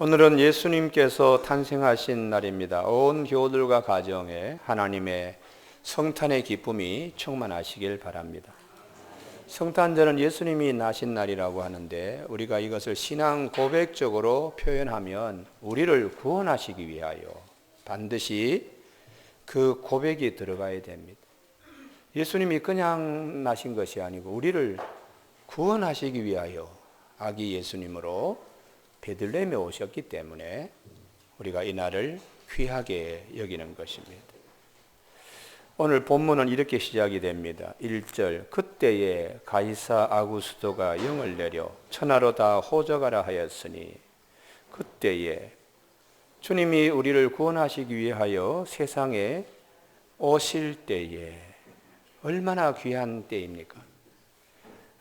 오늘은 예수님께서 탄생하신 날입니다. 온 교우들과 가정에 하나님의 성탄의 기쁨이 충만하시길 바랍니다. 성탄절은 예수님이 나신 날이라고 하는데 우리가 이것을 신앙 고백적으로 표현하면 우리를 구원하시기 위하여 반드시 그 고백이 들어가야 됩니다. 예수님이 그냥 나신 것이 아니고 우리를 구원하시기 위하여 아기 예수님으로 베들레헴에 오셨기 때문에 우리가 이 날을 귀하게 여기는 것입니다. 오늘 본문은 이렇게 시작이 됩니다. 1절 그때에 가이사 아구스도가 영을 내려 천하로 다 호적하라 하였으니 그때에 주님이 우리를 구원하시기 위하여 세상에 오실 때에 얼마나 귀한 때입니까?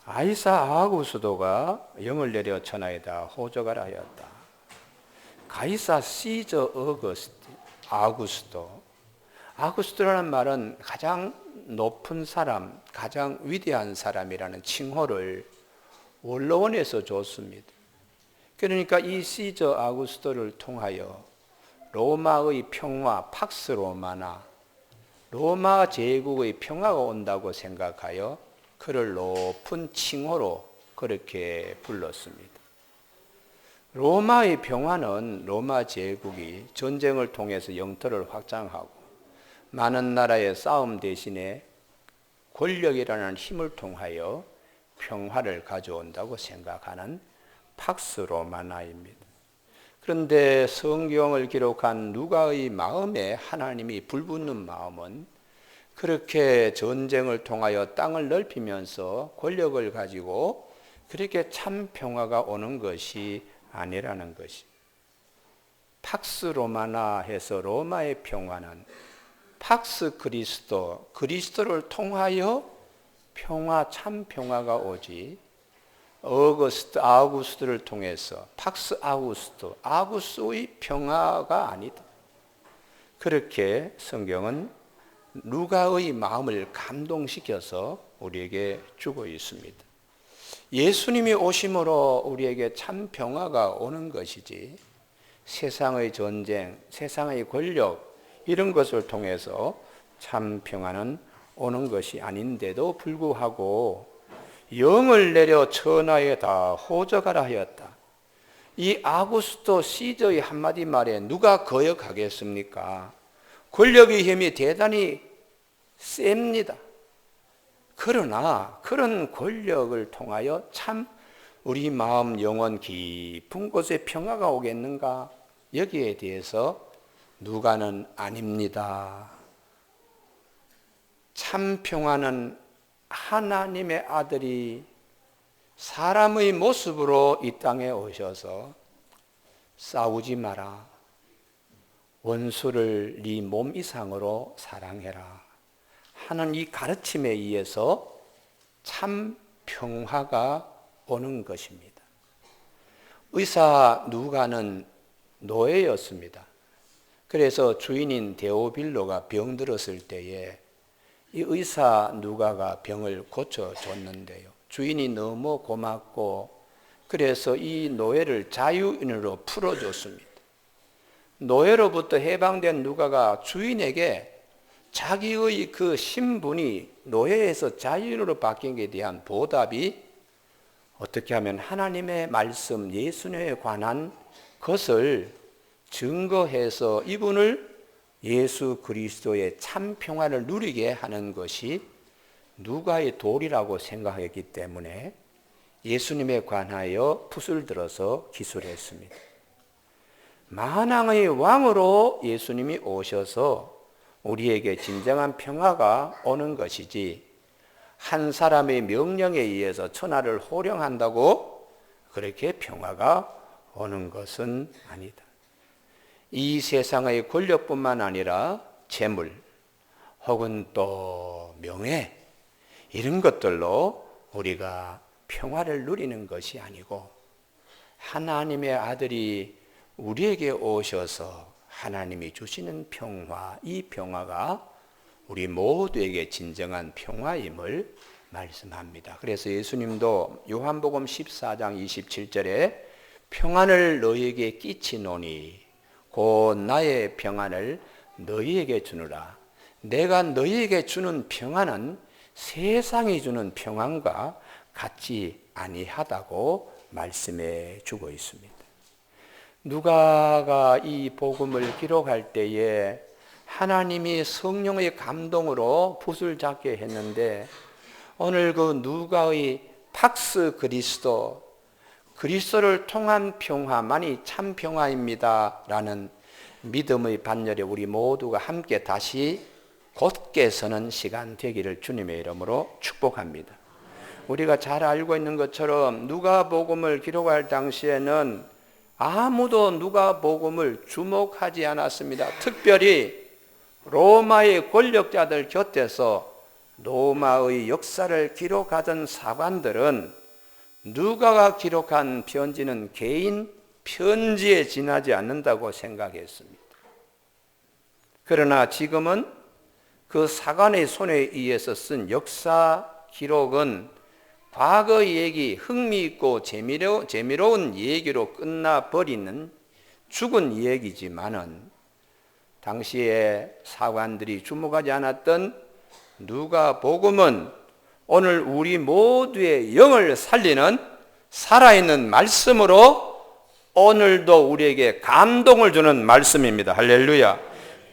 가이사 아구스도가 영을 내려 천하에다 호적하라 하였다. 가이사 시저 아구스도라는 말은 가장 높은 사람, 가장 위대한 사람이라는 칭호를 원로원에서 줬습니다. 그러니까 이 시저 아구스도를 통하여 로마의 평화, 팍스 로마나 로마 제국의 평화가 온다고 생각하여 그를 높은 칭호로 그렇게 불렀습니다. 로마의 평화는 로마 제국이 전쟁을 통해서 영토를 확장하고 많은 나라의 싸움 대신에 권력이라는 힘을 통하여 평화를 가져온다고 생각하는 팍스 로마나입니다. 그런데 성경을 기록한 누가의 마음에 하나님이 불붙는 마음은 그렇게 전쟁을 통하여 땅을 넓히면서 권력을 가지고 그렇게 참 평화가 오는 것이 아니라는 것이. 팍스 로마나 해서 로마의 평화는 팍스 그리스도를 통하여 평화, 참 평화가 오지 아우구스트를 통해서 팍스 아구스의 평화가 아니다. 그렇게 성경은 누가의 마음을 감동시켜서 우리에게 주고 있습니다. 예수님이 오심으로 우리에게 참 평화가 오는 것이지 세상의 전쟁, 세상의 권력 이런 것을 통해서 참 평화는 오는 것이 아닌데도 불구하고 영을 내려 천하에 다 호적하라 하였다. 이 아구스토 시저의 한마디 말에 누가 거역하겠습니까? 권력의 힘이 대단히 셉니다. 그러나 그런 권력을 통하여 참 우리 마음 영혼 깊은 곳에 평화가 오겠는가? 여기에 대해서 누가는 아닙니다. 참 평화는 하나님의 아들이 사람의 모습으로 이 땅에 오셔서 싸우지 마라. 원수를 네 몸 이상으로 사랑해라 하는 이 가르침에 의해서 참 평화가 오는 것입니다. 의사 누가는 노예였습니다. 그래서 주인인 데오빌로가 병들었을 때에 이 의사 누가가 병을 고쳐줬는데요. 주인이 너무 고맙고 그래서 이 노예를 자유인으로 풀어줬습니다. 노예로부터 해방된 누가가 주인에게 자기의 그 신분이 노예에서 자유인으로 바뀐 것에 대한 보답이 어떻게 하면 하나님의 말씀 예수님에 관한 것을 증거해서 이분을 예수 그리스도의 참 평화를 누리게 하는 것이 누가의 도리라고 생각했기 때문에 예수님에 관하여 풋을 들어서 기술했습니다. 만왕의 왕으로 예수님이 오셔서 우리에게 진정한 평화가 오는 것이지 한 사람의 명령에 의해서 천하를 호령한다고 그렇게 평화가 오는 것은 아니다. 이 세상의 권력뿐만 아니라 재물 혹은 또 명예 이런 것들로 우리가 평화를 누리는 것이 아니고 하나님의 아들이 우리에게 오셔서 하나님이 주시는 평화, 이 평화가 우리 모두에게 진정한 평화임을 말씀합니다. 그래서 예수님도 요한복음 14장 27절에 평안을 너희에게 끼치노니 곧 나의 평안을 너희에게 주노라. 내가 너희에게 주는 평안은 세상이 주는 평안과 같지 아니하다고 말씀해 주고 있습니다. 누가가 이 복음을 기록할 때에 하나님이 성령의 감동으로 붓을 잡게 했는데, 오늘 그 누가의 팍스 그리스도를 통한 평화만이 참 평화입니다 라는 믿음의 반열에 우리 모두가 함께 다시 곧게 서는 시간 되기를 주님의 이름으로 축복합니다. 우리가 잘 알고 있는 것처럼 누가복음을 기록할 당시에는 아무도 누가복음을 주목하지 않았습니다. 특별히 로마의 권력자들 곁에서 로마의 역사를 기록하던 사관들은 누가가 기록한 편지는 개인 편지에 지나지 않는다고 생각했습니다. 그러나 지금은 그 사관의 손에 의해서 쓴 역사 기록은 과거 얘기, 흥미있고 재미로운 얘기로 끝나버리는 죽은 얘기지만은, 당시에 사관들이 주목하지 않았던 누가복음은 오늘 우리 모두의 영을 살리는 살아있는 말씀으로 오늘도 우리에게 감동을 주는 말씀입니다. 할렐루야.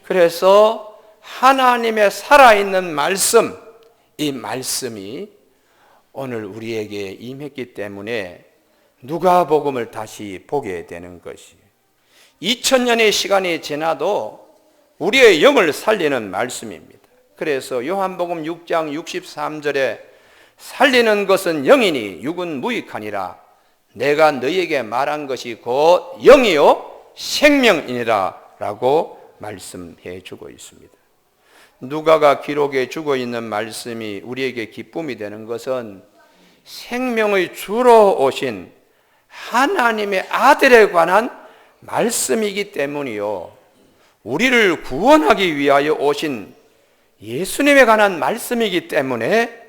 그래서 하나님의 살아있는 말씀, 이 말씀이 오늘 우리에게 임했기 때문에 누가복음을 다시 보게 되는 것이에요. 2000년의 시간이 지나도 우리의 영을 살리는 말씀입니다. 그래서 요한복음 6장 63절에 살리는 것은 영이니 육은 무익하니라. 내가 너희에게 말한 것이 곧 영이요 생명이니라 라고 말씀해 주고 있습니다. 누가가 기록해 주고 있는 말씀이 우리에게 기쁨이 되는 것은 생명의 주로 오신 하나님의 아들에 관한 말씀이기 때문이요, 우리를 구원하기 위하여 오신 예수님에 관한 말씀이기 때문에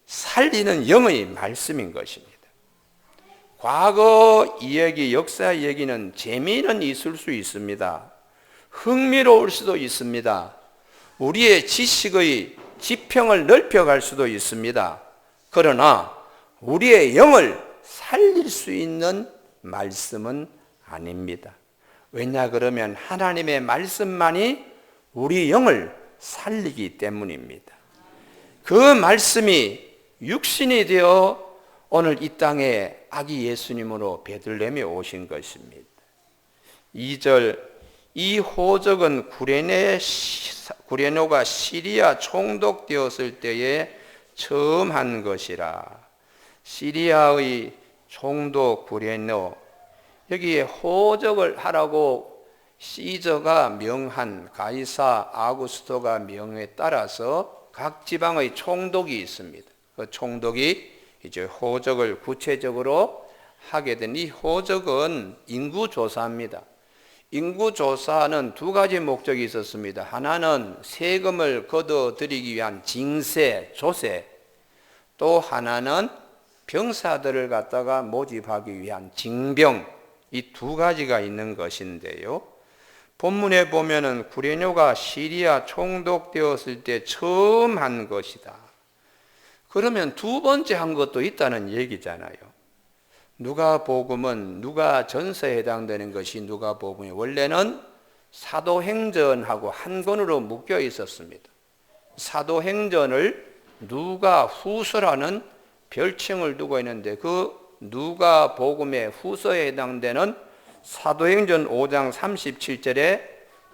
살리는 영의 말씀인 것입니다. 과거 이야기, 역사 얘기는 재미는 있을 수 있습니다. 흥미로울 수도 있습니다. 우리의 지식의 지평을 넓혀갈 수도 있습니다. 그러나 우리의 영을 살릴 수 있는 말씀은 아닙니다. 왜냐 그러면 하나님의 말씀만이 우리 영을 살리기 때문입니다. 그 말씀이 육신이 되어 오늘 이 땅에 아기 예수님으로 베들레헴에 오신 것입니다. 2절, 이 호적은 구레노가 시리아 총독되었을 때에 처음 한 것이라. 시리아의 총독 구레노, 여기에 호적을 하라고 시저가 명한, 가이사 아구스토가 명에 따라서 각 지방의 총독이 있습니다. 그 총독이 이제 호적을 구체적으로 하게 된, 이 호적은 인구조사입니다. 인구조사는 두 가지 목적이 있었습니다. 하나는 세금을 걷어들이기 위한 징세, 조세, 또 하나는 병사들을 갖다가 모집하기 위한 징병, 이 두 가지가 있는 것인데요. 본문에 보면은 구레뇨가 시리아 총독되었을 때 처음 한 것이다. 그러면 두 번째 한 것도 있다는 얘기잖아요. 누가복음은 누가전서에 해당되는 것이 누가복음이 원래는 사도행전하고 한 권으로 묶여 있었습니다. 사도행전을 누가후서라는 별칭을 두고 있는데, 그 누가복음의 후서에 해당되는 사도행전 5장 37절에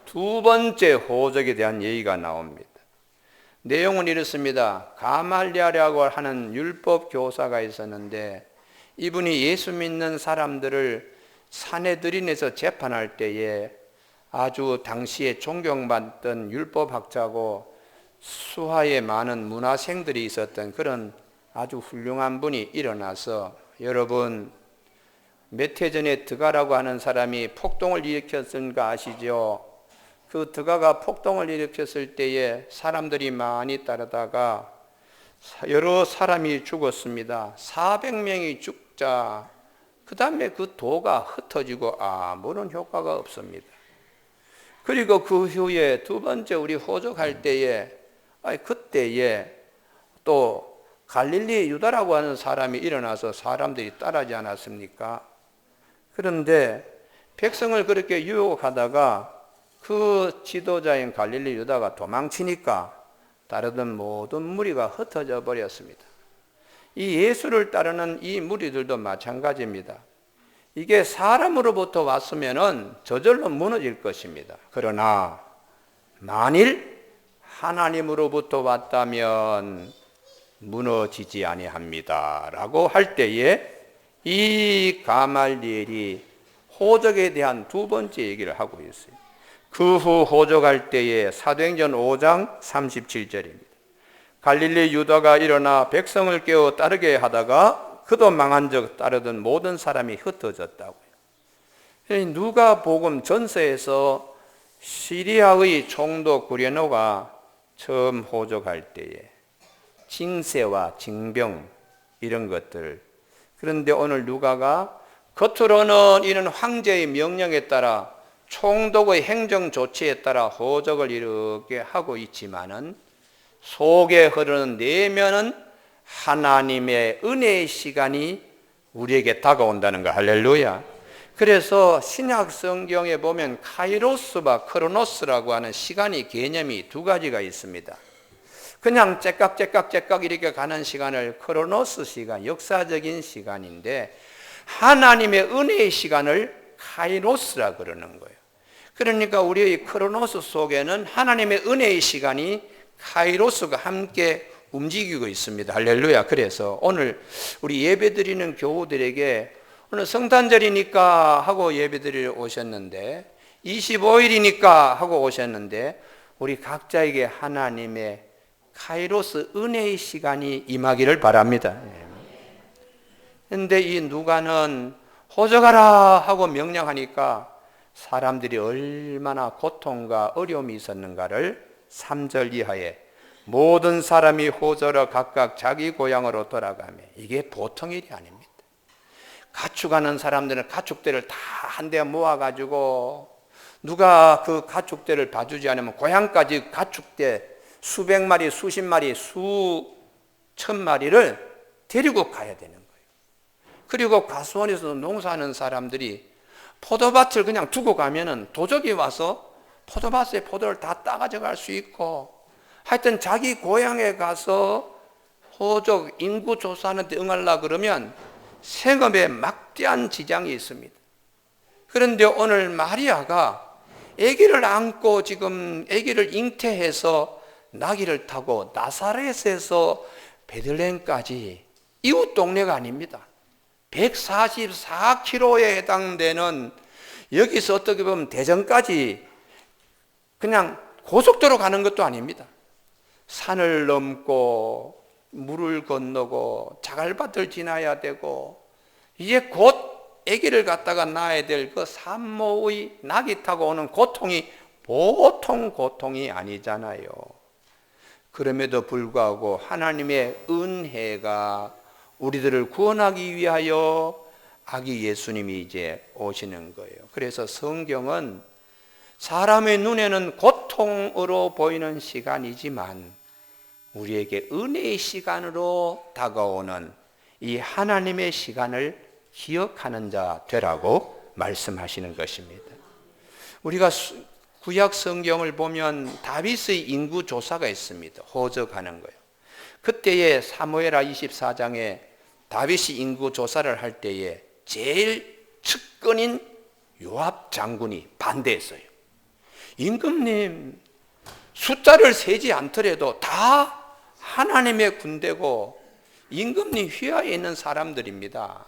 두 번째 호적에 대한 얘기가 나옵니다. 내용은 이렇습니다. 가말리아라고 하는 율법 교사가 있었는데, 이분이 예수 믿는 사람들을 산헤드린에서 재판할 때에 아주 당시에 존경받던 율법학자고 수하에 많은 문화생들이 있었던 그런 아주 훌륭한 분이 일어나서, 여러분 몇 해 전에 드가라고 하는 사람이 폭동을 일으켰은 거 아시죠? 그 드가가 폭동을 일으켰을 때에 사람들이 많이 따르다가 여러 사람이 죽었습니다. 400명이 죽자 그 다음에 그 도가 흩어지고 아무런 효과가 없습니다. 그리고 그 후에 두 번째 우리 호적할 때에 그때에 또 갈릴리 유다라고 하는 사람이 일어나서 사람들이 따라하지 않았습니까? 그런데 백성을 그렇게 유혹하다가 그 지도자인 갈릴리 유다가 도망치니까 따르던 모든 무리가 흩어져 버렸습니다. 이 예수를 따르는 이 무리들도 마찬가지입니다. 이게 사람으로부터 왔으면은 저절로 무너질 것입니다. 그러나 만일 하나님으로부터 왔다면 무너지지 아니합니다 라고 할 때에 이 가말리엘이 호적에 대한 두 번째 얘기를 하고 있어요. 그 후 호적할 때에 사도행전 5장 37절입니다. 갈릴리 유다가 일어나 백성을 깨워 따르게 하다가 그도 망한 적 따르던 모든 사람이 흩어졌다고요. 누가복음 전서에서 시리아의 총독 구레노가 처음 호적할 때에 징세와 징병 이런 것들, 그런데 오늘 누가가 겉으로는 이런 황제의 명령에 따라 총독의 행정 조치에 따라 호적을 이렇게 하고 있지만은 속에 흐르는 내면은 하나님의 은혜의 시간이 우리에게 다가온다는 거. 할렐루야. 그래서 신약 성경에 보면 카이로스와 크로노스라고 하는 시간이 개념이 두 가지가 있습니다. 그냥 째깍째깍째깍 이렇게 가는 시간을 크로노스 시간, 역사적인 시간인데 하나님의 은혜의 시간을 카이로스라 그러는 거예요. 그러니까 우리의 크로노스 속에는 하나님의 은혜의 시간이 카이로스가 함께 움직이고 있습니다. 할렐루야. 그래서 오늘 우리 예배드리는 교우들에게 오늘 성탄절이니까 하고 예배드리러 오셨는데 25일이니까 하고 오셨는데 우리 각자에게 하나님의 카이로스 은혜의 시간이 임하기를 바랍니다. 그런데 이 누가는 호적하라 하고 명령하니까 사람들이 얼마나 고통과 어려움이 있었는가를 3절 이하에 모든 사람이 호적하러 각각 자기 고향으로 돌아가며, 이게 보통 일이 아닙니다. 가축하는 사람들은 가축대를 다 한데 모아가지고 누가 그 가축대를 봐주지 않으면 고향까지 가축대 수백 마리, 수십 마리, 수천 마리를 데리고 가야 되는 거예요. 그리고 과수원에서 농사하는 사람들이 포도밭을 그냥 두고 가면은 도적이 와서 포도밭에 포도를 다 따가져 갈 수 있고, 하여튼 자기 고향에 가서 호적 인구 조사하는 데 응하려고 그러면 생업에 막대한 지장이 있습니다. 그런데 오늘 마리아가 아기를 안고 지금 아기를 잉태해서 나귀를 타고 나사렛에서 베들레헴까지 이웃 동네가 아닙니다. 144km에 해당되는, 여기서 어떻게 보면 대전까지 그냥 고속도로 가는 것도 아닙니다. 산을 넘고 물을 건너고 자갈밭을 지나야 되고, 이제 곧 아기를 갖다가 낳아야 될 그 산모의 나귀 타고 오는 고통이 보통 고통이 아니잖아요. 그럼에도 불구하고 하나님의 은혜가 우리들을 구원하기 위하여 아기 예수님이 이제 오시는 거예요. 그래서 성경은 사람의 눈에는 고통으로 보이는 시간이지만 우리에게 은혜의 시간으로 다가오는 이 하나님의 시간을 기억하는 자 되라고 말씀하시는 것입니다. 우리가 구약 성경을 보면 다윗의 인구 조사가 있습니다. 호적하는 거예요. 그때에 사무엘하 24장에 다윗이 인구 조사를 할 때에 제일 측근인 요압 장군이 반대했어요. 임금님, 숫자를 세지 않더라도 다 하나님의 군대고 임금님 휘하에 있는 사람들입니다.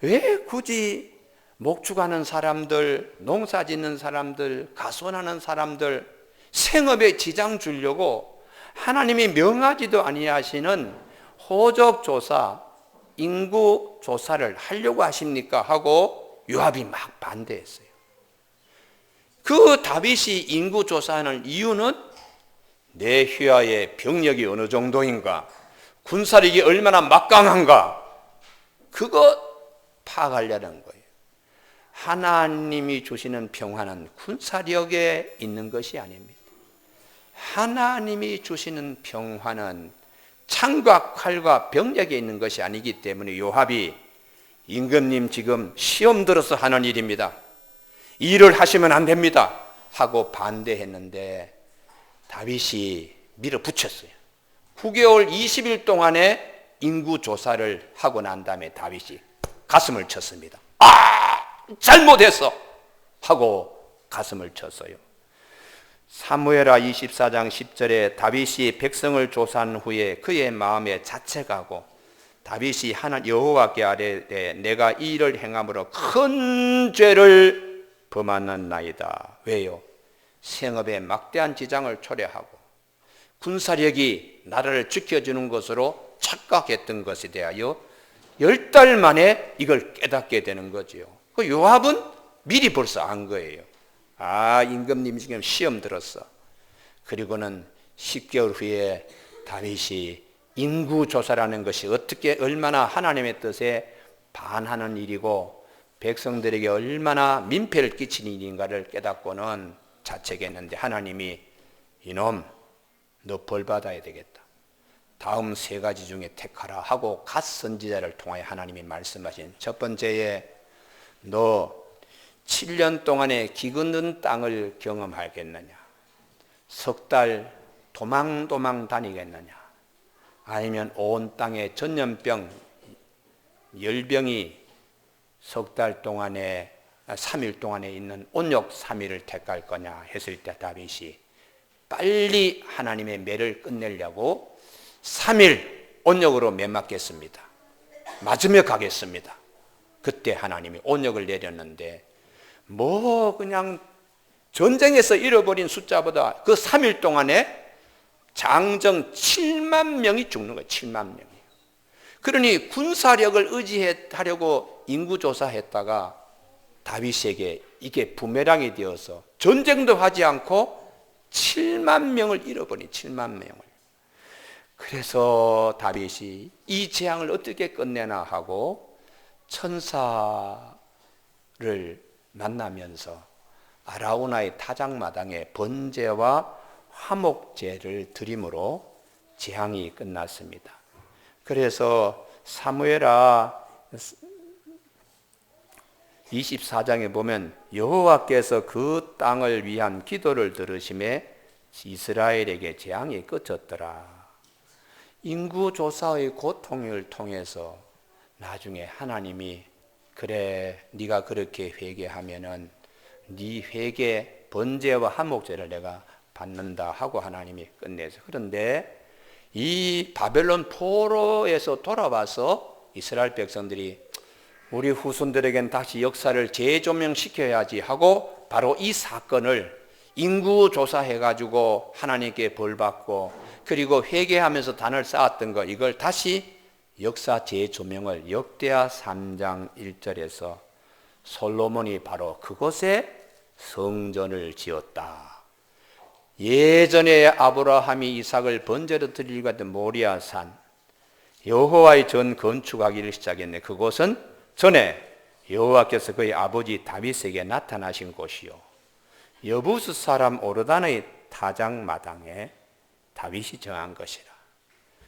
왜 굳이 목축하는 사람들, 농사 짓는 사람들, 가손하는 사람들 생업에 지장 주려고 하나님이 명하지도 아니하시는 호적조사, 인구조사를 하려고 하십니까? 하고 요압이 막 반대했어요. 그 다윗이 인구조사하는 이유는 내 휘하의 병력이 어느 정도인가, 군사력이 얼마나 막강한가, 그거 파악하려는 거예요. 하나님이 주시는 평화는 군사력에 있는 것이 아닙니다. 하나님이 주시는 평화는 창과 칼과 병력에 있는 것이 아니기 때문에 요압이 임금님 지금 시험 들어서 하는 일입니다. 일을 하시면 안 됩니다 하고 반대했는데 다윗이 밀어붙였어요. 9개월 20일 동안의 인구 조사를 하고 난 다음에 다윗이 가슴을 쳤습니다. 잘못했어 하고 가슴을 쳤어요. 사무엘하 24장 10절에 다윗이 백성을 조사한 후에 그의 마음에 자책하고 다윗이 여호와께 아뢰되 내가 이 일을 행함으로 큰 죄를 범하였나이다. 왜요? 생업에 막대한 지장을 초래하고 군사력이 나라를 지켜주는 것으로 착각했던 것에 대하여 10달 만에 이걸 깨닫게 되는 거죠. 그 요압은 미리 벌써 안 거예요. 임금님 지금 시험 들었어. 그리고는 10개월 후에 다윗이 인구조사라는 것이 얼마나 하나님의 뜻에 반하는 일이고 백성들에게 얼마나 민폐를 끼치는 일인가를 깨닫고는 자책했는데 하나님이 이놈 너 벌 받아야 되겠다. 다음 3가지 중에 택하라 하고 갓 선지자를 통하여 하나님이 말씀하신 첫 번째에 너 7년 동안의 기근든 땅을 경험하겠느냐? 석 달 도망 다니겠느냐? 아니면 온 땅에 전염병, 열병이 석 달 동안에 3일 동안에 있는 온역 3일을 택할 거냐 했을 때 다윗이 빨리 하나님의 매를 끝내려고 3일 온역으로 매 맞겠습니다. 맞으며 가겠습니다. 그때 하나님이 온역을 내렸는데 그냥 전쟁에서 잃어버린 숫자보다 그 3일 동안에 장정 7만 명이 죽는 거예요. 7만 명이. 그러니 군사력을 의지하려고 인구조사했다가 다윗에게 이게 부메랑이 되어서 전쟁도 하지 않고 7만 명을 잃어버린 7만 명을. 그래서 다윗이 이 재앙을 어떻게 끝내나 하고 천사를 만나면서 아라우나의 타작마당에 번제와 화목제를 드림으로 재앙이 끝났습니다. 그래서 사무엘하 24장에 보면 여호와께서 그 땅을 위한 기도를 들으심에 이스라엘에게 재앙이 그쳤더라. 인구조사의 고통을 통해서 나중에 하나님이 그래 네가 그렇게 회개하면은 네 회개 번제와 화목제를 내가 받는다 하고 하나님이 끝내서. 그런데 이 바벨론 포로에서 돌아와서 이스라엘 백성들이 우리 후손들에겐 다시 역사를 재조명시켜야지 하고 바로 이 사건을 인구조사해가지고 하나님께 벌받고 그리고 회개하면서 단을 쌓았던 거 이걸 다시 역사 재조명을 역대하 3장 1절에서 솔로몬이 바로 그곳에 성전을 지었다. 예전에 아브라함이 이삭을 번제로 드리려고 했던 모리아산 여호와의 전 건축하기를 시작했네. 그곳은 전에 여호와께서 그의 아버지 다윗에게 나타나신 곳이요 여부스 사람 오르단의 타작마당에 다윗이 정한 것이라.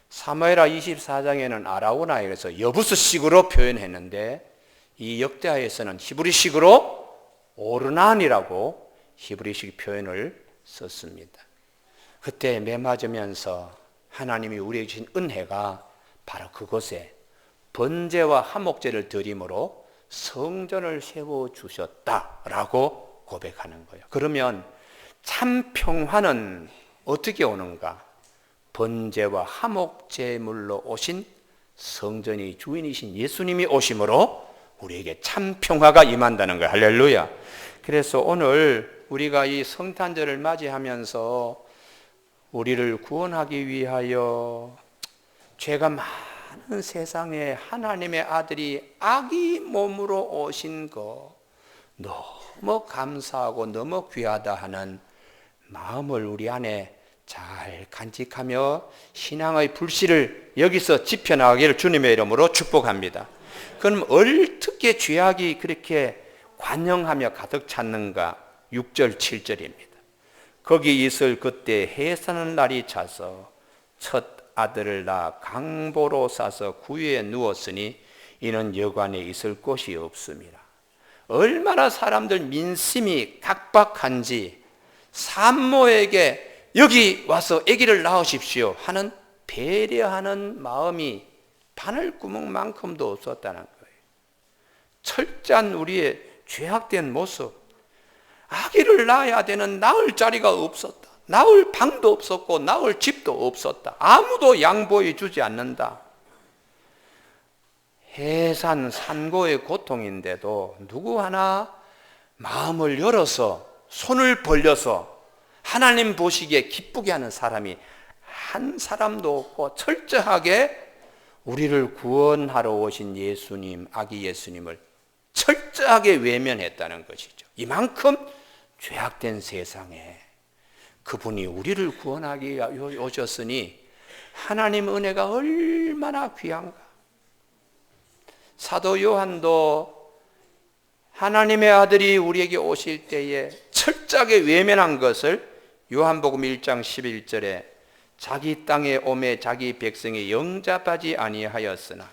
사무엘하 24장에는 아라우나에서 여부스식으로 표현했는데 이 역대하에서는 히브리식으로 오르난이라고 히브리식 표현을 썼습니다. 그때 매맞으면서 하나님이 우리에게 주신 은혜가 바로 그곳에 번제와 화목제를 드림으로 성전을 세워주셨다라고 고백하는 거예요. 그러면 참 평화는 어떻게 오는가? 번제와 화목제물로 오신 성전의 주인이신 예수님이 오심으로 우리에게 참 평화가 임한다는 거예요. 할렐루야. 그래서 오늘 우리가 이 성탄절을 맞이하면서 우리를 구원하기 위하여 죄가 많은 세상에 하나님의 아들이 아기 몸으로 오신 거 너무 감사하고 너무 귀하다 하는 마음을 우리 안에 잘 간직하며 신앙의 불씨를 여기서 지펴나가기를 주님의 이름으로 축복합니다. 그럼 어떻게 죄악이 그렇게 관영하며 가득 찼는가? 6절 7절입니다. 거기 있을 그때 해사는 날이 차서 첫 아들을 낳아 강보로 싸서 구유에 누웠으니 이는 여관에 있을 곳이 없음이라. 얼마나 사람들 민심이 각박한지 산모에게 여기 와서 아기를 낳으십시오 하는 배려하는 마음이 바늘구멍만큼도 없었다는 거예요. 철저한 우리의 죄악된 모습, 아기를 낳아야 되는 낳을 자리가 없었다. 낳을 방도 없었고 낳을 집도 없었다. 아무도 양보해 주지 않는다. 해산 산고의 고통인데도 누구 하나 마음을 열어서 손을 벌려서 하나님 보시기에 기쁘게 하는 사람이 한 사람도 없고 철저하게 우리를 구원하러 오신 예수님, 아기 예수님을 철저하게 외면했다는 것이죠. 이만큼 죄악된 세상에 그분이 우리를 구원하기 위해 오셨으니 하나님 은혜가 얼마나 귀한가. 사도 요한도 하나님의 아들이 우리에게 오실 때에 철저하게 외면한 것을 요한복음 1장 11절에 자기 땅에 오매 자기 백성이 영접하지 아니하였으나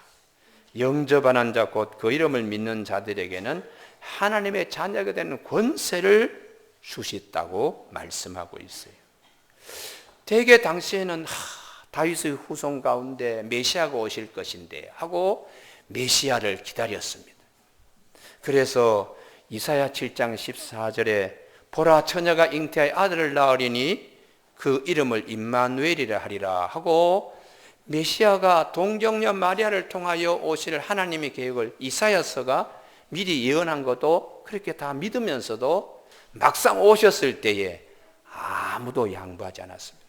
영접하는 자 곧 그 이름을 믿는 자들에게는 하나님의 자녀가 되는 권세를 주셨다고 말씀하고 있어요. 대개 당시에는 다윗의 후손 가운데 메시아가 오실 것인데 하고 메시아를 기다렸습니다. 그래서 이사야 7장 14절에 보라 처녀가 잉태하여 아들을 낳으리니 그 이름을 임마누엘이라 하리라 하고 메시아가 동정녀 마리아를 통하여 오실 하나님의 계획을 이사야서가 미리 예언한 것도 그렇게 다 믿으면서도 막상 오셨을 때에 아무도 양보하지 않았습니다.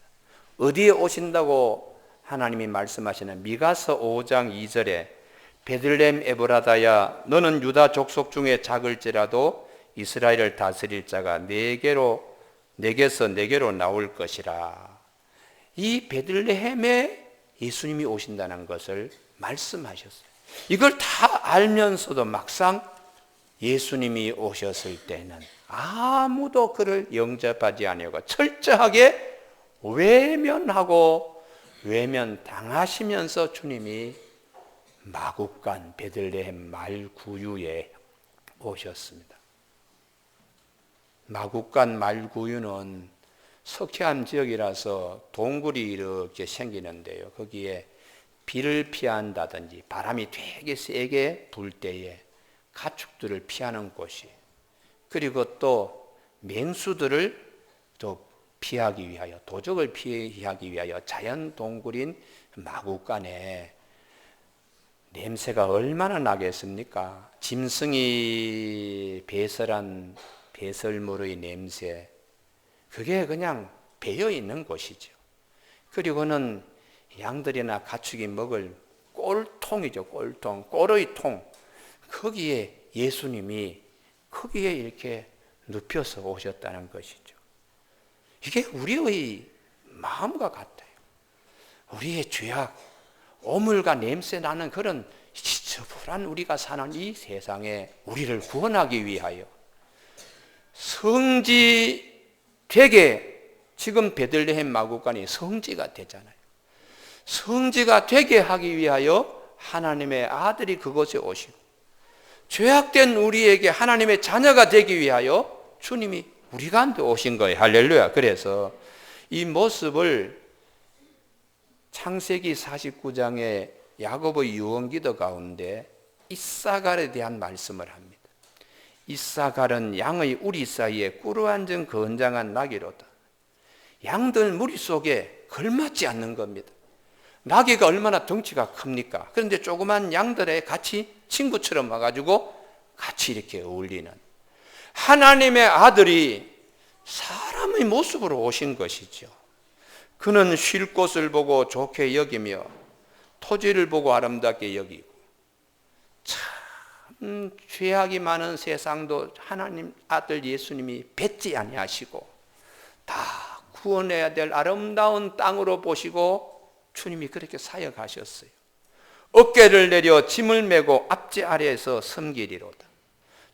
어디에 오신다고 하나님이 말씀하시는 미가서 5장 2절에 베들레헴 에브라다야 너는 유다 족속 중에 작을지라도 이스라엘을 다스릴 자가 내게서 내게로 나올 것이라. 이 베들레헴에 예수님이 오신다는 것을 말씀하셨어요. 이걸 다 알면서도 막상 예수님이 오셨을 때는 아무도 그를 영접하지 아니하고 철저하게 외면하고 외면당하시면서 주님이 마국간 베들레헴 말구유에 오셨습니다. 마국간 말구유는 석회암 지역이라서 동굴이 이렇게 생기는데요. 거기에 비를 피한다든지 바람이 되게 세게 불 때에 가축들을 피하는 곳이, 그리고 또 맹수들을 또 피하기 위하여, 도적을 피하기 위하여 자연 동굴인 마국간에 냄새가 얼마나 나겠습니까? 짐승이 배설한 배설물의 냄새, 그게 그냥 배어 있는 곳이죠. 그리고는 양들이나 가축이 먹을 꼴통이죠. 꼴통, 꼴의 통. 거기에 예수님이 거기에 이렇게 눕혀서 오셨다는 것이죠. 이게 우리의 마음과 같아요. 우리의 죄악, 오물과 냄새 나는 그런 지저분한 우리가 사는 이 세상에 우리를 구원하기 위하여 성지 되게, 지금 베들레헴 마국간이 성지가 되잖아요. 성지가 되게 하기 위하여 하나님의 아들이 그곳에 오시고 죄악된 우리에게 하나님의 자녀가 되기 위하여 주님이 우리 가운데 오신 거예요. 할렐루야. 그래서 이 모습을 창세기 49장의 야곱의 유언기도 가운데 이사갈에 대한 말씀을 합니다. 이사갈은 양의 우리 사이에 꿇어앉은 건장한 나귀로다. 양들 무리 속에 걸맞지 않는 겁니다. 나귀가 얼마나 덩치가 큽니까? 그런데 조그만 양들에 같이 친구처럼 와가지고 같이 이렇게 어울리는 하나님의 아들이 사람의 모습으로 오신 것이죠. 그는 쉴 곳을 보고 좋게 여기며 토지를 보고 아름답게 여기고, 참 죄악이 많은 세상도 하나님 아들 예수님이 뱉지 아니하시고 다 구원해야 될 아름다운 땅으로 보시고 주님이 그렇게 사역하셨어요. 어깨를 내려 짐을 메고 앞지 아래에서 섬기리로다.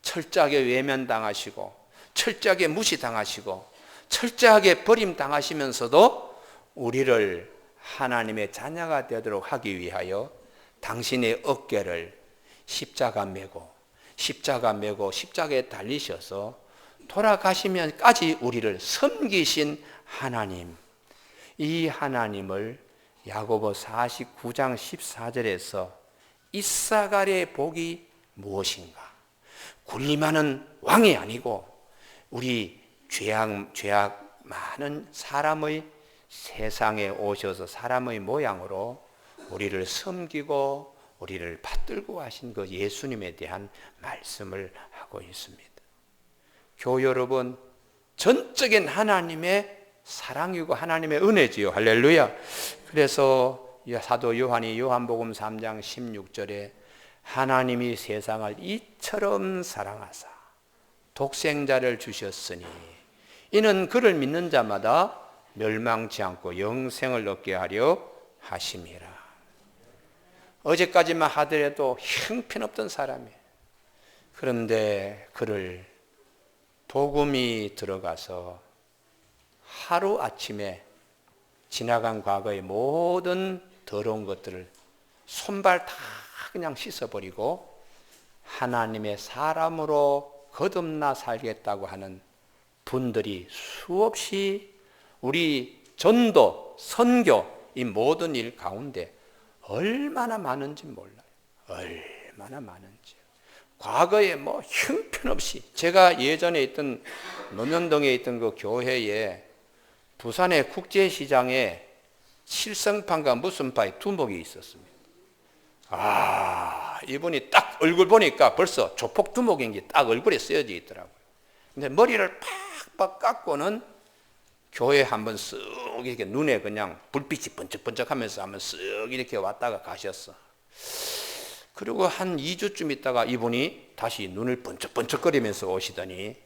철저하게 외면당하시고 철저하게 무시당하시고 철저하게 버림당하시면서도 우리를 하나님의 자녀가 되도록 하기 위하여 당신의 어깨를 십자가 메고 십자가에 달리셔서 돌아가시면까지 우리를 섬기신 하나님, 이 하나님을 야고보 49장 14절에서 이사갈의 복이 무엇인가? 군림하는 왕이 아니고 우리 죄악 많은 사람의 세상에 오셔서 사람의 모양으로 우리를 섬기고 우리를 받들고 하신 그 예수님에 대한 말씀을 하고 있습니다. 교회 여러분, 전적인 하나님의 사랑이고 하나님의 은혜지요. 할렐루야. 그래서 사도 요한이 요한복음 3장 16절에 하나님이 세상을 이처럼 사랑하사 독생자를 주셨으니 이는 그를 믿는 자마다 멸망치 않고 영생을 얻게 하려 하심이라. 어제까지만 하더라도 형편없던 사람이에요. 그런데 그를 복음이 들어가서 하루아침에 지나간 과거의 모든 더러운 것들을 손발 다 그냥 씻어버리고 하나님의 사람으로 거듭나 살겠다고 하는 분들이 수없이 우리 전도, 선교 이 모든 일 가운데 얼마나 많은지 몰라요. 얼마나 많은지. 과거에 뭐 형편없이 제가 예전에 있던 논현동에 있던 그 교회에 부산의 국제시장에 칠성판과 무슨파의 두목이 있었습니다. 이분이 딱 얼굴 보니까 벌써 조폭 두목인 게 딱 얼굴에 쓰여져 있더라고요. 근데 머리를 팍팍 깎고는 교회 한번 쓱 이렇게 눈에 그냥 불빛이 번쩍번쩍하면서 한번 쓱 이렇게 왔다가 가셨어. 그리고 한 2주쯤 있다가 이분이 다시 눈을 번쩍번쩍거리면서 오시더니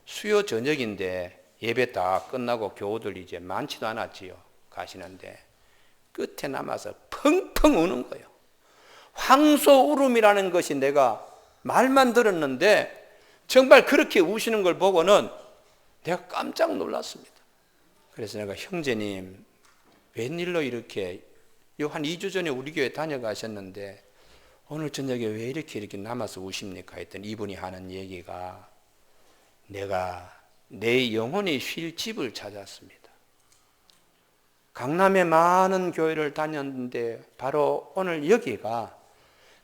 수요 저녁인데 예배 다 끝나고 교우들 이제 많지도 않았지요. 가시는데 끝에 남아서 펑펑 우는 거예요. 황소울음이라는 것이 내가 말만 들었는데 정말 그렇게 우시는 걸 보고는 내가 깜짝 놀랐습니다. 그래서 내가 형제님 웬일로 이렇게 한 2주 전에 우리 교회 다녀가셨는데 오늘 저녁에 왜 이렇게 남아서 우십니까? 했더니 이분이 하는 얘기가 내가 내 영혼이 쉴 집을 찾았습니다. 강남에 많은 교회를 다녔는데 바로 오늘 여기가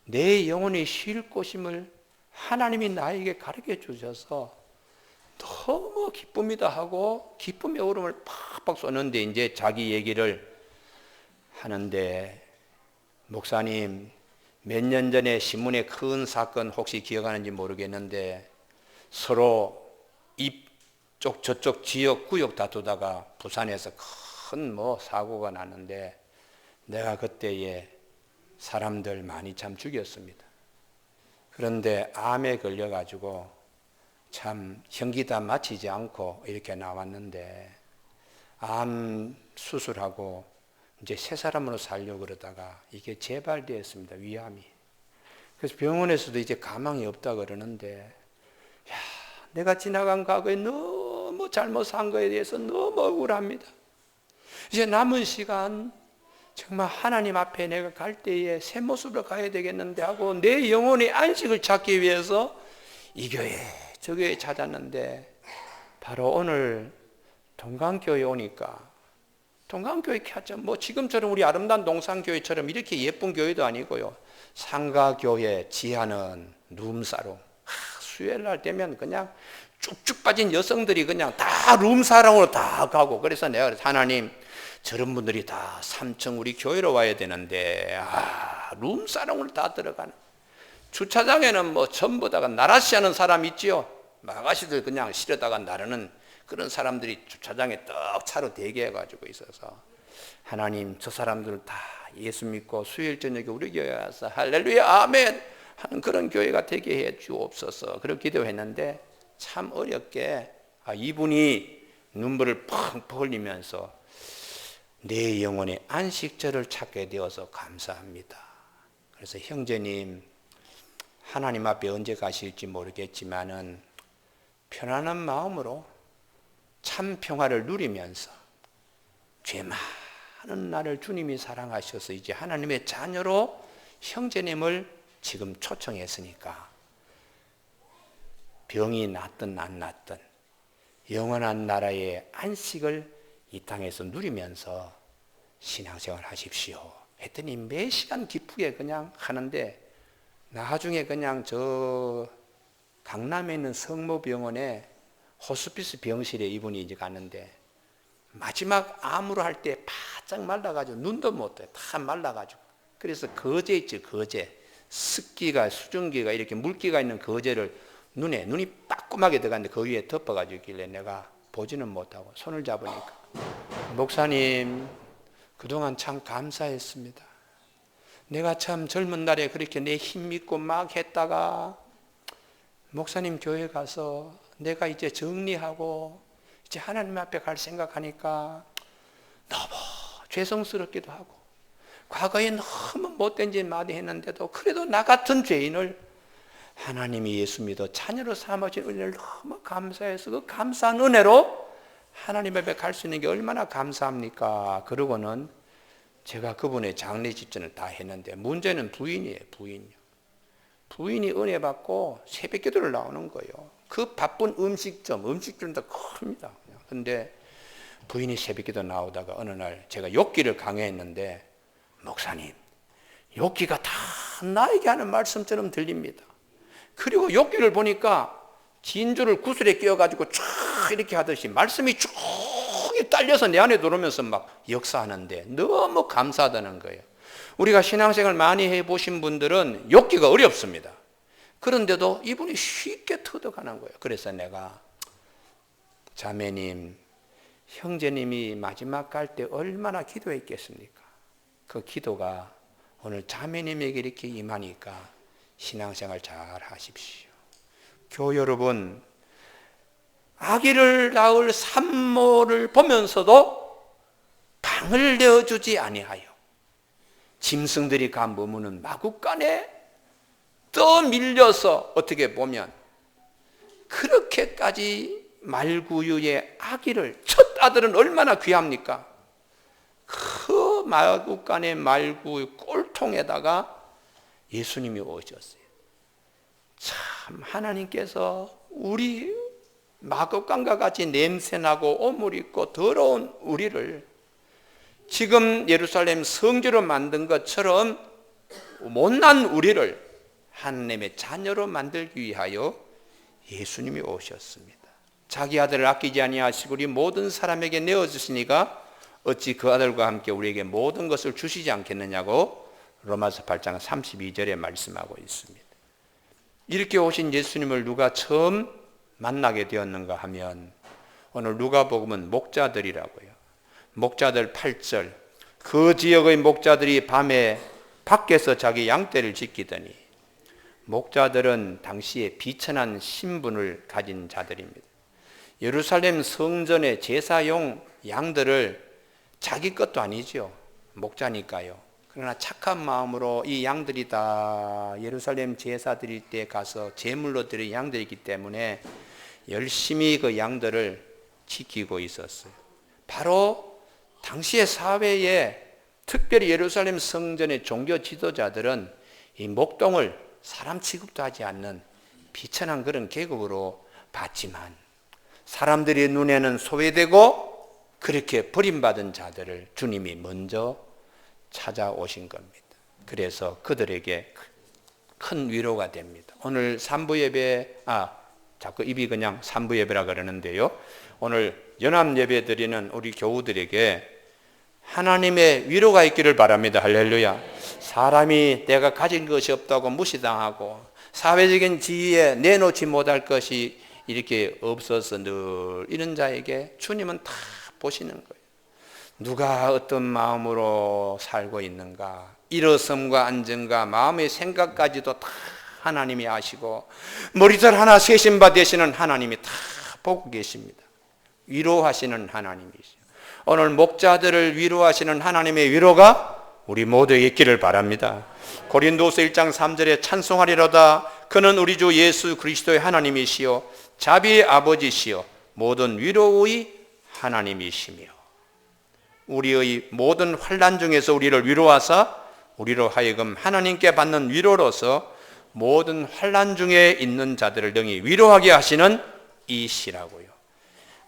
내 영혼이 쉴 곳임을 하나님이 나에게 가르쳐 주셔서 너무 기쁩니다 하고 기쁨의 울음을 팍팍 쏘는데 이제 자기 얘기를 하는데 목사님 몇 년 전에 신문에 큰 사건 혹시 기억하는지 모르겠는데 서로 이쪽 저쪽 지역 구역 다투다가 부산에서 큰 사고가 났는데 내가 그때에 사람들 많이 참 죽였습니다. 그런데 암에 걸려가지고 참 형기다 마치지 않고 이렇게 나왔는데 암 수술하고 이제 새 사람으로 살려고 그러다가 이게 재발되었습니다. 위암이. 그래서 병원에서도 이제 가망이 없다 그러는데 내가 지나간 과거에 너무 잘못 산 거에 대해서 너무 억울합니다. 이제 남은 시간 정말 하나님 앞에 내가 갈 때에 새 모습으로 가야 되겠는데 하고 내 영혼의 안식을 찾기 위해서 이 교회 저 교회 찾았는데 바로 오늘 동강교회 오니까 동강교회 찾자 지금처럼 우리 아름다운 동산교회처럼 이렇게 예쁜 교회도 아니고요. 상가교회 지하는 룸사롱. 수요일날 되면 그냥 쭉쭉 빠진 여성들이 그냥 다 룸사롱으로 다 가고 그래서 내가 그래서 하나님 저런 분들이 다 3층 우리 교회로 와야 되는데 룸사롱을 다 들어가는 주차장에는 전부 다가 나라시 하는 사람 있지요. 아가씨들 그냥 실어다가 나르는 그런 사람들이 주차장에 떡 차로 대기해가지고 있어서 하나님 저 사람들 다 예수 믿고 수요일 저녁에 우리 교회 와서 할렐루야 아멘 하는 그런 교회가 되게 해 주옵소서 그렇게 기도했는데 참 어렵게 이분이 눈물을 펑펑 흘리면서 내 영혼의 안식처를 찾게 되어서 감사합니다. 그래서 형제님, 하나님 앞에 언제 가실지 모르겠지만은 편안한 마음으로 참 평화를 누리면서 죄 많은 나를 주님이 사랑하셔서 이제 하나님의 자녀로 형제님을 지금 초청했으니까 병이 낫든 안 낫든 영원한 나라의 안식을 이 땅에서 누리면서 신앙생활 하십시오 했더니 매 시간 기쁘게 그냥 하는데, 나중에 그냥 저 강남에 있는 성모병원에 호스피스 병실에 이분이 이제 갔는데 마지막 암으로 할 때 바짝 말라가지고 눈도 못 떠요. 다 말라가지고. 그래서 거제 있죠, 거제. 습기가, 수증기가 이렇게 물기가 있는 거제를 눈이 빠끔하게 들어갔는데 그 위에 덮어가지고 있길래 내가 보지는 못하고 손을 잡으니까, 목사님 그동안 참 감사했습니다. 내가 참 젊은 날에 그렇게 내 힘 믿고 막 했다가 목사님 교회 가서 내가 이제 정리하고 이제 하나님 앞에 갈 생각하니까 너무 죄송스럽기도 하고, 과거에 너무 못된 짓 많이 했는데도 그래도 나 같은 죄인을 하나님이 예수 믿어 자녀로 삼으신 은혜를 너무 감사해서 그 감사한 은혜로 하나님 앞에 갈 수 있는 게 얼마나 감사합니까? 그러고는 제가 그분의 장례 집전을 다 했는데 문제는 부인이에요. 부인이 은혜 받고 새벽 기도를 나오는 거예요. 그 바쁜 음식점도 큽니다. 근데 부인이 새벽 기도 나오다가 어느 날 제가 욕기를 강요했는데, 목사님 욕기가 다 나에게 하는 말씀처럼 들립니다. 그리고 욕기를 보니까 진주를 구슬에 끼워가지고 쫙 이렇게 하듯이 말씀이 쭉 딸려서 내 안에 들어오면서 막 역사하는데 너무 감사하다는 거예요. 우리가 신앙생활 많이 해보신 분들은 욕기가 어렵습니다. 그런데도 이분이 쉽게 터득하는 거예요. 그래서 내가, 자매님, 형제님이 마지막 갈 때 얼마나 기도했겠습니까? 그 기도가 오늘 자매님에게 이렇게 임하니까 신앙생활 잘 하십시오. 교회 여러분, 아기를 낳을 산모를 보면서도 방을 내어주지 아니하여 짐승들이 가 머무는 마구간에 떠밀려서, 어떻게 보면 그렇게까지 말구유의 아기를, 첫 아들은 얼마나 귀합니까? 그 마구간의 말구 꼴통에다가 예수님이 오셨어요. 참 하나님께서 우리 마구간과 같이 냄새나고 오물 있고 더러운 우리를 지금 예루살렘 성지로 만든 것처럼 못난 우리를 하나님의 자녀로 만들기 위하여 예수님이 오셨습니다. 자기 아들을 아끼지 아니하시고 우리 모든 사람에게 내어주시니까 어찌 그 아들과 함께 우리에게 모든 것을 주시지 않겠느냐고 로마서 8장 32절에 말씀하고 있습니다. 이렇게 오신 예수님을 누가 처음 만나게 되었는가 하면 오늘 누가복음은 목자들이라고요. 목자들 8절, 그 지역의 목자들이 밤에 밖에서 자기 양떼를 지키더니, 목자들은 당시에 비천한 신분을 가진 자들입니다. 예루살렘 성전의 제사용 양들을 자기 것도 아니죠. 목자니까요. 그러나 착한 마음으로 이 양들이 다 예루살렘 제사 드릴 때 가서 제물로 드린 양들이기 때문에 열심히 그 양들을 지키고 있었어요. 바로 당시의 사회에, 특별히 예루살렘 성전의 종교 지도자들은 이 목동을 사람 취급도 하지 않는 비천한 그런 계급으로 봤지만 사람들의 눈에는 소외되고 그렇게 버림받은 자들을 주님이 먼저 찾아오신 겁니다. 그래서 그들에게 큰 위로가 됩니다. 오늘 3부 예배, 자꾸 입이 그냥 3부 예배라 그러는데요. 오늘 연합 예배 드리는 우리 교우들에게 하나님의 위로가 있기를 바랍니다. 할렐루야. 사람이 내가 가진 것이 없다고 무시당하고 사회적인 지위에 내놓지 못할 것이 이렇게 없어서 늘 이런 자에게 주님은 다 보시는 거예요. 누가 어떤 마음으로 살고 있는가, 일어섬과 안정과 마음의 생각까지도 다 하나님이 아시고 머리털 하나 세신 바 되시는 하나님이 다 보고 계십니다. 위로하시는 하나님이시죠. 오늘 목자들을 위로하시는 하나님의 위로가 우리 모두에게 있기를 바랍니다. 고린도서 1장 3절에 찬송하리로다. 그는 우리 주 예수 그리스도의 하나님이시요 자비의 아버지시요 모든 위로의 하나님이시며, 우리의 모든 환난 중에서 우리를 위로하사 우리로 하여금 하나님께 받는 위로로서 모든 환난 중에 있는 자들을 능히 위로하게 하시는 이시라고요.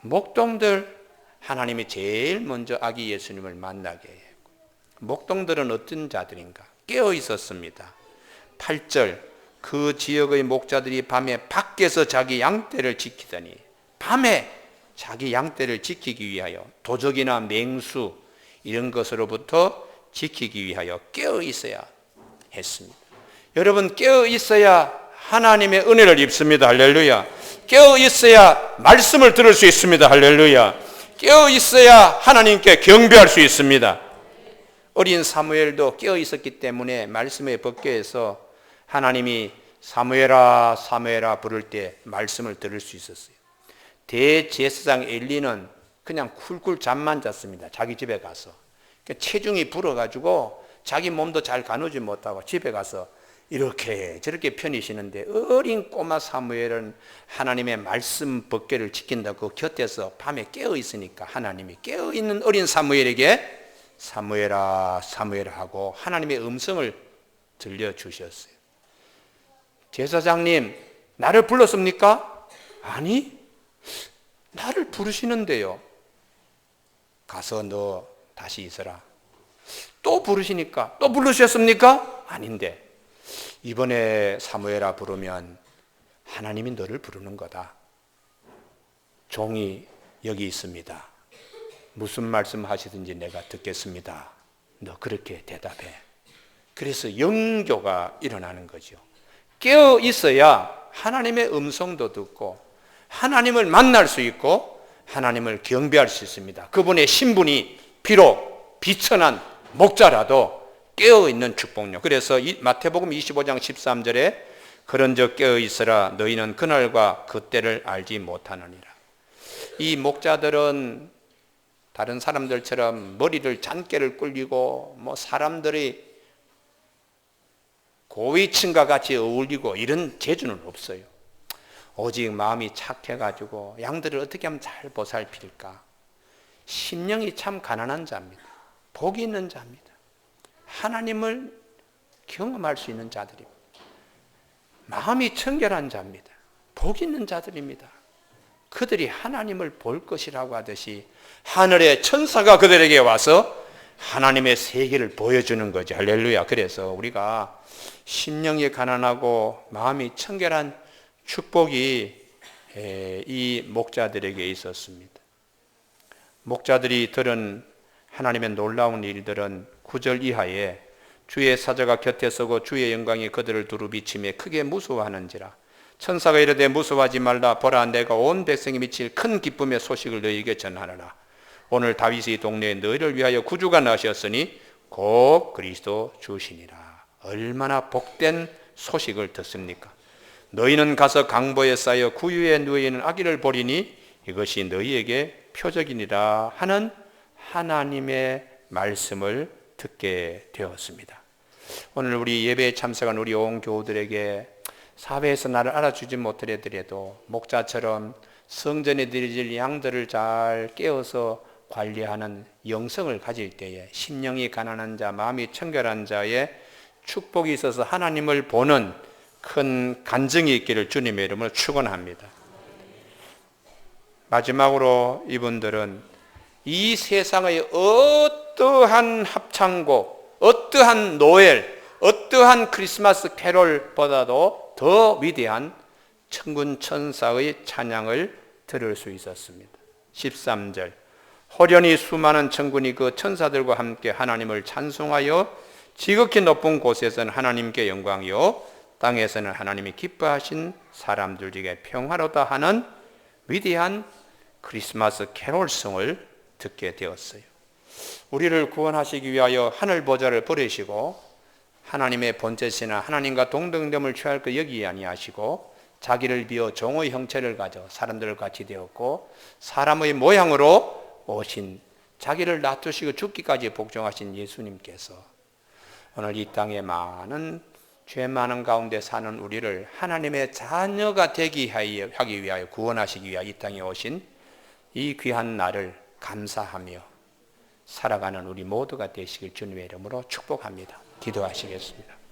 목동들, 하나님이 제일 먼저 아기 예수님을 만나게 했고, 목동들은 어떤 자들인가? 깨어 있었습니다. 8절, 그 지역의 목자들이 밤에 밖에서 자기 양떼를 지키더니, 밤에 자기 양떼를 지키기 위하여 도적이나 맹수 이런 것으로부터 지키기 위하여 깨어 있어야 했습니다. 여러분, 깨어 있어야 하나님의 은혜를 입습니다. 할렐루야. 깨어 있어야 말씀을 들을 수 있습니다. 할렐루야. 깨어 있어야 하나님께 경배할 수 있습니다. 어린 사무엘도 깨어 있었기 때문에 말씀의 법궤에서 하나님이 사무엘아 사무엘아 부를 때 말씀을 들을 수 있었어요. 대제사장 엘리는 그냥 쿨쿨 잠만 잤습니다. 자기 집에 가서. 체중이 불어가지고 자기 몸도 잘 가누지 못하고 집에 가서 이렇게 저렇게 편히 쉬는데, 어린 꼬마 사무엘은 하나님의 말씀 법궤를 지킨다고 곁에서 밤에 깨어 있으니까 하나님이 깨어 있는 어린 사무엘에게 사무엘아 사무엘아 하고 하나님의 음성을 들려주셨어요. 제사장님, 나를 불렀습니까? 아니, 나를 부르시는데요. 가서 너 다시 있어라. 또 부르시니까, 또 부르셨습니까? 아닌데, 이번에 사무엘아 부르면 하나님이 너를 부르는 거다. 종이 여기 있습니다. 무슨 말씀 하시든지 내가 듣겠습니다. 너 그렇게 대답해. 그래서 영교가 일어나는 거죠. 깨어 있어야 하나님의 음성도 듣고 하나님을 만날 수 있고 하나님을 경배할 수 있습니다. 그분의 신분이 비록 비천한 목자라도 깨어있는 축복력. 그래서 마태복음 25장 13절에 그런즉 깨어 있으라 너희는 그날과 그때를 알지 못하느니라. 이 목자들은 다른 사람들처럼 머리를 잔깨를 굴리고 사람들이 고위층과 같이 어울리고 이런 재주는 없어요. 오직 마음이 착해가지고 양들을 어떻게 하면 잘 보살필까. 심령이 참 가난한 자입니다. 복이 있는 자입니다. 하나님을 경험할 수 있는 자들입니다. 마음이 청결한 자입니다. 복 있는 자들입니다. 그들이 하나님을 볼 것이라고 하듯이 하늘의 천사가 그들에게 와서 하나님의 세계를 보여주는 거죠. 할렐루야. 그래서 우리가 심령이 가난하고 마음이 청결한 축복이 이 목자들에게 있었습니다. 목자들이 들은 하나님의 놀라운 일들은 9절 이하에 주의 사자가 곁에 서고 주의 영광이 그들을 두루 비치며 크게 무서워하는지라. 천사가 이르되 무서워하지 말라. 보라, 내가 온 백성이 미칠 큰 기쁨의 소식을 너희에게 전하노라. 오늘 다윗의 동네에 너희를 위하여 구주가 나셨으니 곧 그리스도 주시니라. 얼마나 복된 소식을 듣습니까? 너희는 가서 강보에 쌓여 구유에 누워있는 아기를 보리니 이것이 너희에게 표적이니라 하는 하나님의 말씀을 듣게 되었습니다. 오늘 우리 예배에 참석한 우리 온 교우들에게 사회에서 나를 알아주지 못하더라도 목자처럼 성전에 드려질 양들을 잘 깨워서 관리하는 영성을 가질 때에 심령이 가난한 자, 마음이 청결한 자의 축복이 있어서 하나님을 보는 큰 간증이 있기를 주님의 이름으로 축원합니다. 마지막으로 이분들은 이 세상의 어떠한 합창곡, 어떠한 노엘, 어떠한 크리스마스 캐롤보다도 더 위대한 천군 천사의 찬양을 들을 수 있었습니다. 13절, 호련히 수많은 천군이 그 천사들과 함께 하나님을 찬송하여 지극히 높은 곳에서는 하나님께 영광이요 땅에서는 하나님이 기뻐하신 사람들 중에 평화로다 하는 위대한 크리스마스 캐롤성을 듣게 되었어요. 우리를 구원하시기 위하여 하늘 보좌를 버리시고 하나님의 본체시나 하나님과 동등됨을 취할 것 여기 아니하시고 자기를 비어 종의 형체를 가져 사람들과 같이 되었고 사람의 모양으로 오신 자기를 놔두시고 죽기까지 복종하신 예수님께서 오늘 이 땅에 많은 죄 많은 가운데 사는 우리를 하나님의 자녀가 되기 하기 위하여 구원하시기 위하여 이 땅에 오신 이 귀한 날을 감사하며 살아가는 우리 모두가 되시길 주님의 이름으로 축복합니다. 기도하시겠습니다.